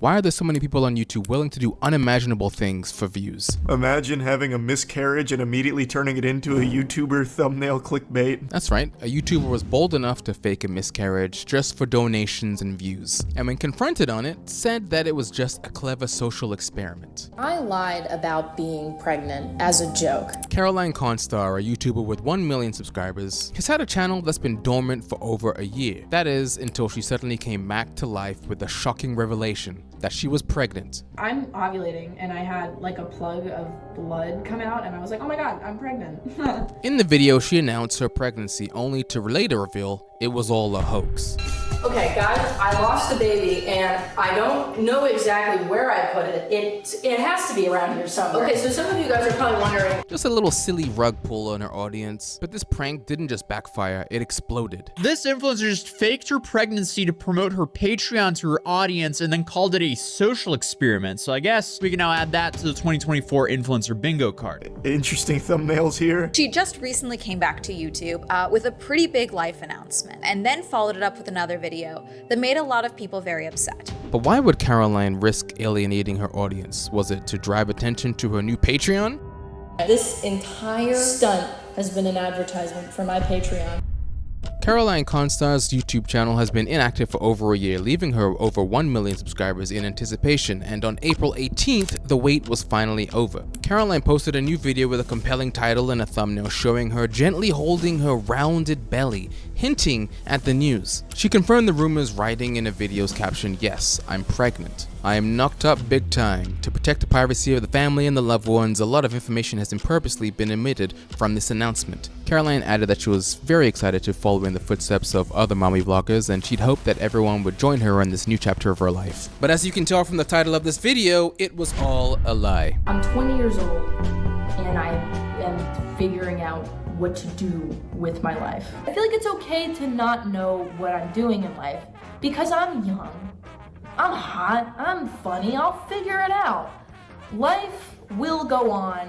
Why are there so many people on YouTube willing to do unimaginable things for views? Imagine having a miscarriage and immediately turning it into a YouTuber thumbnail clickbait. That's right, a YouTuber was bold enough to fake a miscarriage just for donations and views, and when confronted on it, said that it was just a clever social experiment. I lied about being pregnant as a joke. Caroline Constar, a YouTuber with 1 million subscribers, has had a channel that's been dormant for over a year. That is, until she suddenly came back to life with the shocking revelation that she was pregnant. I'm ovulating and I had like a plug of blood come out and I was like, oh my god, I'm pregnant. In the video, she announced her pregnancy only to later reveal it was all a hoax. Okay guys, I lost a baby and I don't know exactly where I put it. It has to be around here somewhere. Okay, so some of you guys are probably wondering. Just a little silly rug pull on her audience, but this prank didn't just backfire, it exploded. This influencer just faked her pregnancy to promote her Patreon to her audience and then called it a social experiment. So I guess we can now add that to the 2024 influencer bingo card. Interesting thumbnails here. She just recently came back to YouTube with a pretty big life announcement and then followed it up with another video that made a lot of people very upset. But why would Caroline risk alienating her audience? Was it to drive attention to her new Patreon? This entire stunt has been an advertisement for my Patreon. Caroline Constar's YouTube channel has been inactive for over a year, leaving her over 1 million subscribers in anticipation, and on April 18th, the wait was finally over. Caroline posted a new video with a compelling title and a thumbnail showing her gently holding her rounded belly, hinting at the news. She confirmed the rumors, writing in a video's caption, "Yes, I'm pregnant. I am knocked up big time. To protect the privacy of the family and the loved ones, a lot of information has purposely been omitted from this announcement." Caroline added that she was very excited to follow in the footsteps of other mommy vloggers, and she'd hoped that everyone would join her in this new chapter of her life. But as you can tell from the title of this video, it was all a lie. I'm 20 years old and I am figuring out what to do with my life. I feel like it's okay to not know what I'm doing in life because I'm young, I'm hot, I'm funny, I'll figure it out. Life will go on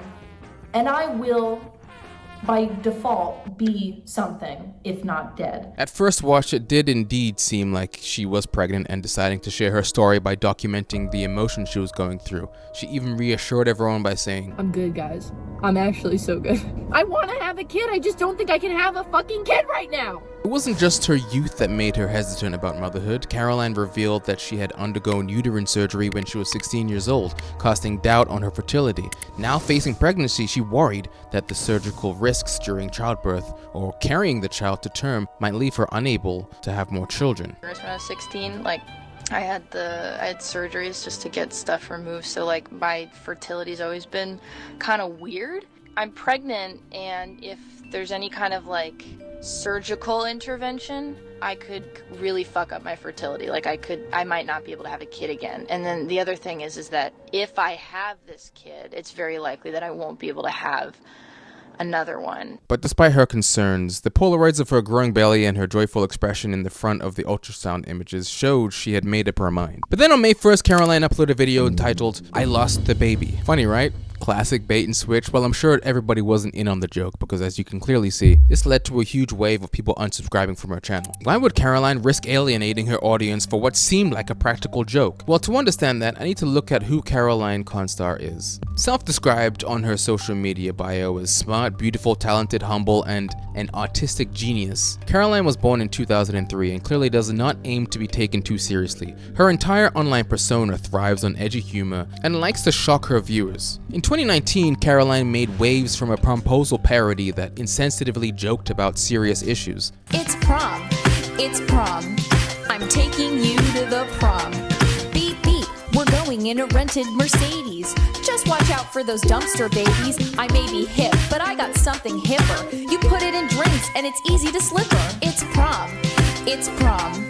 and I will, by default, be something, if not dead. At first watch, it did indeed seem like she was pregnant and deciding to share her story by documenting the emotions she was going through. She even reassured everyone by saying, I'm good, guys. I'm actually so good. I want to have a kid, I just don't think I can have a fucking kid right now. It wasn't just her youth that made her hesitant about motherhood. Caroline revealed that she had undergone uterine surgery when she was 16 years old, casting doubt on her fertility. Now facing pregnancy, she worried that the surgical risks during childbirth or carrying the child to term might leave her unable to have more children. When I was 16, I had surgeries just to get stuff removed, so my fertility's always been kind of weird. I'm pregnant, and if there's any kind of surgical intervention, I could really fuck up my fertility. I might not be able to have a kid again. And then the other thing is that if I have this kid, it's very likely that I won't be able to have another one. But despite her concerns, the Polaroids of her growing belly and her joyful expression in the front of the ultrasound images showed she had made up her mind. But then on May 1st, Caroline uploaded a video entitled, "I Lost the Baby." Funny, right? Classic bait and switch. Well, I'm sure everybody wasn't in on the joke because, as you can clearly see, this led to a huge wave of people unsubscribing from her channel. Why would Caroline risk alienating her audience for what seemed like a practical joke? Well, to understand that, I need to look at who Caroline Constar is. Self-described on her social media bio as smart, beautiful, talented, humble, and an artistic genius, Caroline was born in 2003 and clearly does not aim to be taken too seriously. Her entire online persona thrives on edgy humor and likes to shock her viewers. In 2019, Caroline made waves from a promposal parody that insensitively joked about serious issues. It's prom. It's prom. I'm taking you to the prom. Beep beep. We're going in a rented Mercedes. Just watch out for those dumpster babies. I may be hip, but I got something hipper. You put it in drinks and it's easy to slip her. It's prom. It's prom.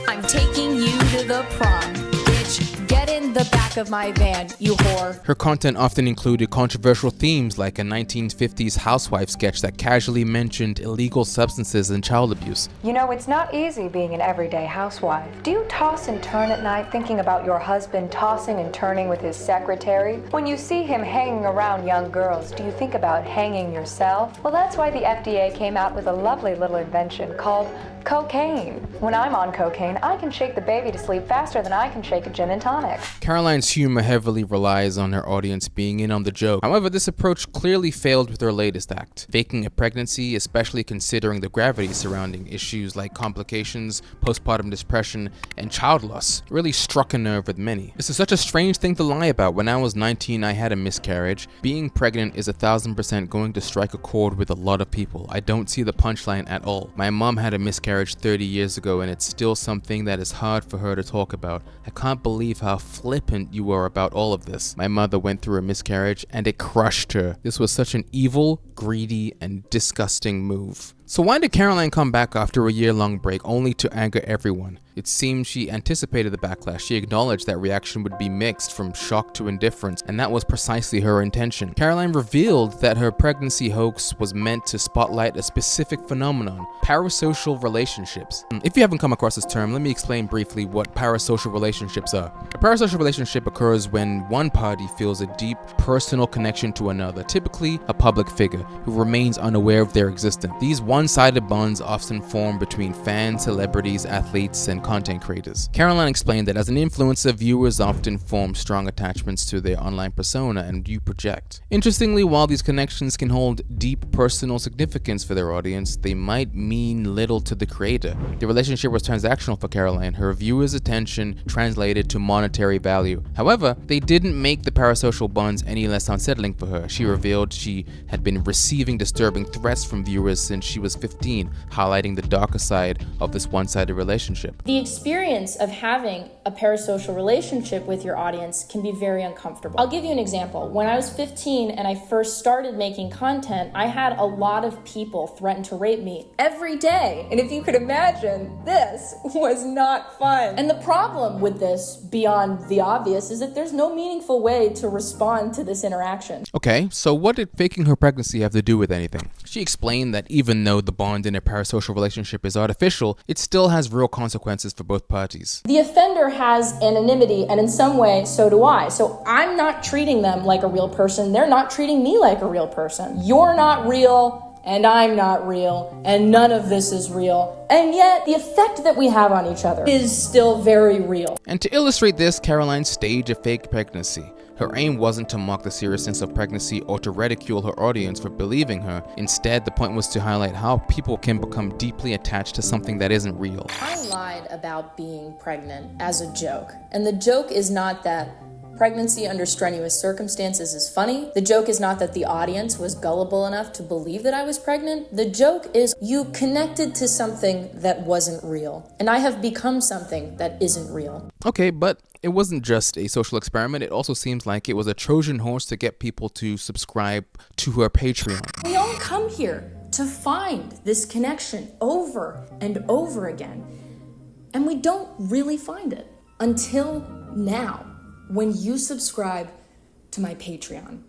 I'm taking you to the prom. Bitch, get in the back back of my van, you whore. Her content often included controversial themes like a 1950s housewife sketch that casually mentioned illegal substances and child abuse. You know, it's not easy being an everyday housewife. Do you toss and turn at night thinking about your husband tossing and turning with his secretary? When you see him hanging around young girls, do you think about hanging yourself? Well, that's why the FDA came out with a lovely little invention called cocaine. When I'm on cocaine, I can shake the baby to sleep faster than I can shake a gin and tonic. Caroline's humor heavily relies on her audience being in on the joke. However, this approach clearly failed with her latest act. Faking a pregnancy, especially considering the gravity surrounding issues like complications, postpartum depression, and child loss, really struck a nerve with many. This is such a strange thing to lie about. When I was 19, I had a miscarriage. Being pregnant is 1000% going to strike a chord with a lot of people. I don't see the punchline at all. My mom had a miscarriage 30 years ago, and it's still something that is hard for her to talk about. I can't believe how flippant you are about all of this. My mother went through a miscarriage and it crushed her. This was such an evil, greedy, and disgusting move. So why did Caroline come back after a year-long break only to anger everyone? It seems she anticipated the backlash. She acknowledged that reaction would be mixed from shock to indifference, and that was precisely her intention. Caroline revealed that her pregnancy hoax was meant to spotlight a specific phenomenon: parasocial relationships. If you haven't come across this term, let me explain briefly what parasocial relationships are. A parasocial relationship occurs when one party feels a deep personal connection to another, typically a public figure, who remains unaware of their existence. These one-sided bonds often form between fans, celebrities, athletes, and content creators. Caroline explained that as an influencer, viewers often form strong attachments to their online persona and you project. Interestingly, while these connections can hold deep personal significance for their audience, they might mean little to the creator. The relationship was transactional for Caroline. Her viewers' attention translated to monetary value. However, they didn't make the parasocial bonds any less unsettling for her. She revealed she had been receiving disturbing threats from viewers since she was 15, highlighting the darker side of this one-sided relationship. The experience of having a parasocial relationship with your audience can be very uncomfortable. I'll give you an example. When I was 15 and I first started making content, I had a lot of people threaten to rape me every day. And if you could imagine, this was not fun. And the problem with this, beyond the obvious, is that there's no meaningful way to respond to this interaction. Okay, so what did faking her pregnancy have to do with anything? She explained that even though the bond in a parasocial relationship is artificial, it still has real consequences for both parties. The offender has anonymity, and in some way, so do I. So I'm not treating them like a real person. They're not treating me like a real person. You're not real, and I'm not real, and none of this is real. And yet, the effect that we have on each other is still very real. And to illustrate this, Caroline staged a fake pregnancy. Her aim wasn't to mock the seriousness of pregnancy or to ridicule her audience for believing her. Instead, the point was to highlight how people can become deeply attached to something that isn't real. I lied about being pregnant as a joke. And the joke is not that pregnancy under strenuous circumstances is funny. The joke is not that the audience was gullible enough to believe that I was pregnant. The joke is you connected to something that wasn't real. And I have become something that isn't real. Okay, but it wasn't just a social experiment. It also seems like it was a Trojan horse to get people to subscribe to her Patreon. We all come here to find this connection over and over again. And we don't really find it until now, when you subscribe to my Patreon.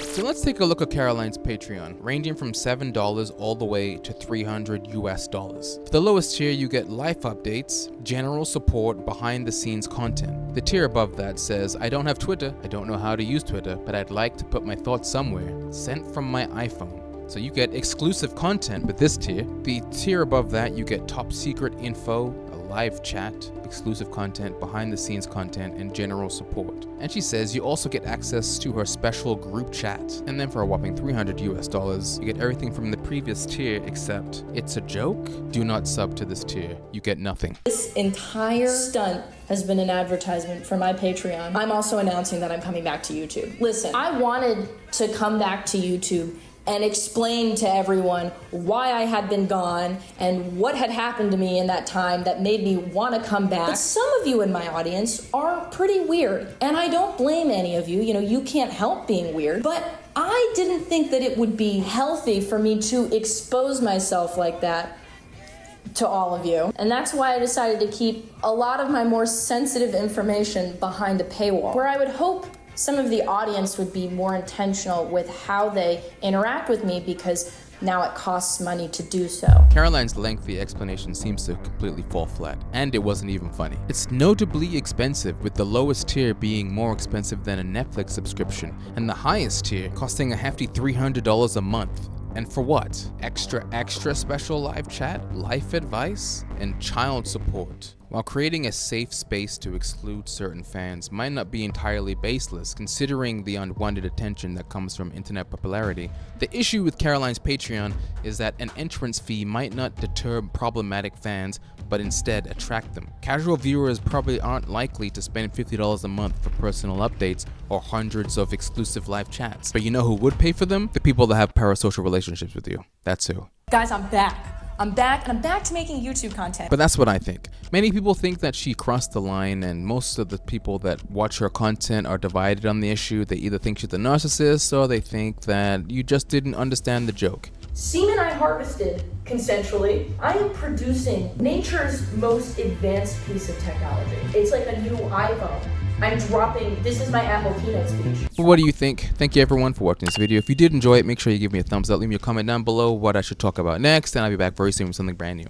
So let's take a look at Caroline's Patreon, ranging from $7 all the way to $300 US. For the lowest tier, you get life updates, general support, behind-the-scenes content. The tier above that says, I don't have Twitter, I don't know how to use Twitter, but I'd like to put my thoughts somewhere, sent from my iPhone. So you get exclusive content with this tier. The tier above that, you get top secret info, a live chat, exclusive content, behind the scenes content, and general support. And she says you also get access to her special group chat. And then for a whopping $300 US, you get everything from the previous tier except it's a joke. Do not sub to this tier. You get nothing. This entire stunt has been an advertisement for my Patreon. I'm also announcing that I'm coming back to YouTube. Listen, I wanted to come back to YouTube and explain to everyone why I had been gone and what had happened to me in that time that made me want to come back. But some of you in my audience are pretty weird, and I don't blame any of you. You know, you can't help being weird, but I didn't think that it would be healthy for me to expose myself like that to all of you. And that's why I decided to keep a lot of my more sensitive information behind a paywall, where I would hope some of the audience would be more intentional with how they interact with me, because now it costs money to do so. Caroline's lengthy explanation seems to completely fall flat, and it wasn't even funny. It's notably expensive, with the lowest tier being more expensive than a Netflix subscription, and the highest tier costing a hefty $300 a month. And for what? Extra special live chat, life advice, and child support. While creating a safe space to exclude certain fans might not be entirely baseless, considering the unwanted attention that comes from internet popularity, the issue with Caroline's Patreon is that an entrance fee might not deter problematic fans, but instead attract them. Casual viewers probably aren't likely to spend $50 a month for personal updates or hundreds of exclusive live chats. But you know who would pay for them? The people that have parasocial relationships with you. That's who. Guys, I'm back. I'm back, and I'm back to making YouTube content. But that's what I think. Many people think that she crossed the line, and most of the people that watch her content are divided on the issue. They either think she's a narcissist, or they think that you just didn't understand the joke. Semen I harvested consensually. I am producing nature's most advanced piece of technology. It's like a new iPhone. I'm dropping, this is my Apple keynote speech. What do you think? Thank you everyone for watching this video. If you did enjoy it, make sure you give me a thumbs up. Leave me a comment down below what I should talk about next, and I'll be back very soon with something brand new.